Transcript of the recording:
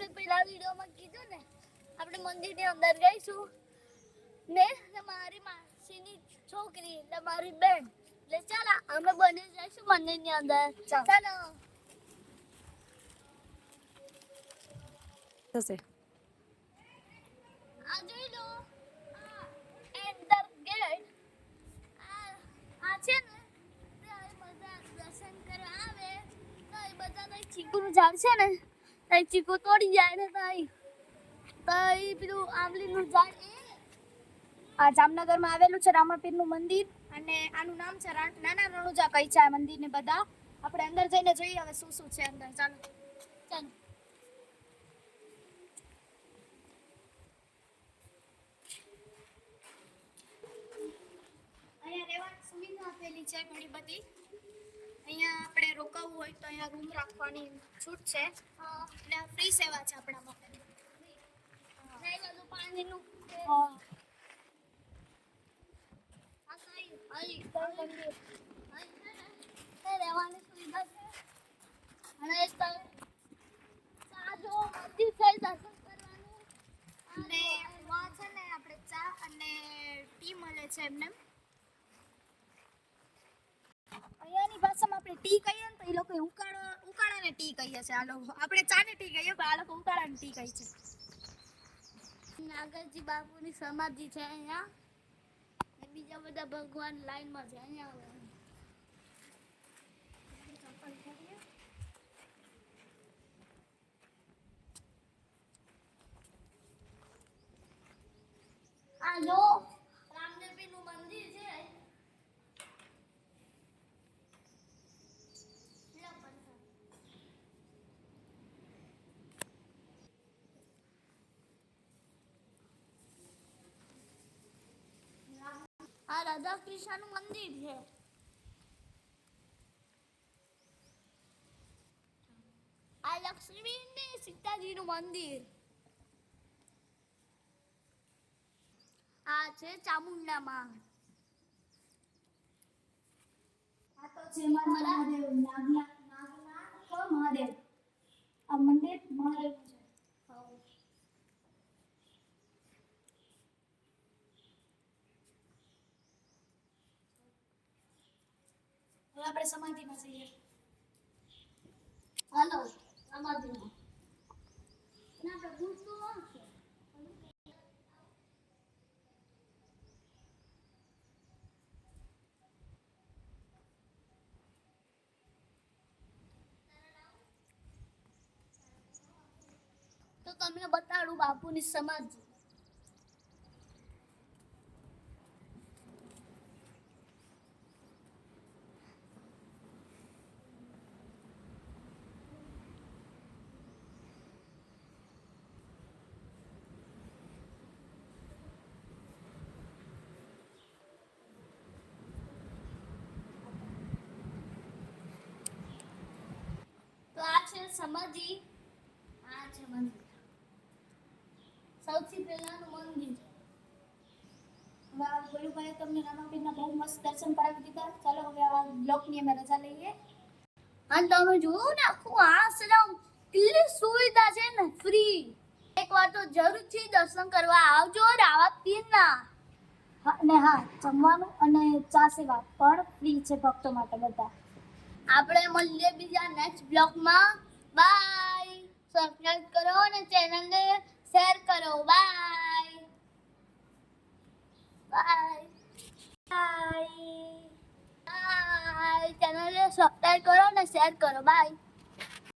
તમને પેલા વિડીયોમાં કીધું ને આપણે મંદિરની અંદર જઈશું ને મારી માસીની છોકરી એટલે મારી બેન એટલે ચાલો અમે બંને જઈશું મંદિરની અંદર ચાલો થશે આ જોઈ લો એન્ટર ગેટ આ છે ને બધા દર્શન કરવા આવે તો એ બધા ચીકુનું ઝાડ છે ને તઈ ચીકુ તોડી જાય ને તઈ પેલું આંબલીનું ઝાડ આ જામનગરમાં આવેલું છે રામાપીરનું મંદિર અને આનું નામ છે નાના રણુજા કહી છે આ મંદિરને બધા આપણે અંદર જઈને જોઈએ હવે શું શું છે અંદર ચાલો ચાલો અહીંયા રહેવાની સુવિધા આપેલી છે ઘણી બધી અહીંયા આપણે રોકાવું હોય તો અહીંયા રૂમ રાખવાની છૂટ છે એટલે ફ્રી સેવા છે આપણા માટે પાણીનું રહેવાની સુવિધા છે અને સાજો મંદિર છે દર્શન કરવાનું અને વાં છે ને આપણે ચા અને ટી મળે છે એમને અહીંયાની ભાષામાં આપણે ટી કહીએ ને તો એ લોકો ઉકાળાને ટી કહીએ છે આ લોકો આપણે ચાને ટી કહીએ પણ આ લોકો ઉકાળાને ટી કહે છે નાગરજી બાપુની સમાધિ છે અહીંયા બીજા બધા ભગવાન લાઈનમાં છે અહીંયા આવે આ જો રામદેવપીરનું મંદિર છે આ રાધા કૃષ્ણનું મંદિર છે આ લક્ષ્મી ને સીતાજીનું મંદિર આ છે ચામુંડા માં આ તો છે મહાદેવ નાગનાથ મહાદેવ આ મંદિર મહાદેવ છે હવે આપણે સમાધિમાં જઈએ હાલો સમાધિમાં ના આપણે પૂછતું આવશે તો તમને બતાડું બાપુની સમાધિ તો આ છે સમાધિ આ છે મંદિર સૌથી પહેલાનું મંદિર હવે આ ગોલુભાઈએ તમને રામાપીરના બહુ મસ્ત દર્શન કરાવી દીધા ચાલો હવે આ બ્લોકની અમે રજા લઈએ અને તમે જોયું ને આખું આશ્રમ કેટલી સુવિધા છે ને ફ્રી એકવાર તો જરૂરથી દર્શન કરવા આવજો રામાપીરના અને હા જમવાનું અને ચા સેવા પણ ફ્રી છે ભક્તો માટે બધા આપણે મળીએ બીજા નેક્સ્ટ બ્લોગમાં બાય સબસ્ક્રાઇબ કરો અને ચેનલને શેર કરો બાય બાય બાય બાય ચેનલને સબસ્ક્રાઇબ કરો અને શેર કરો બાય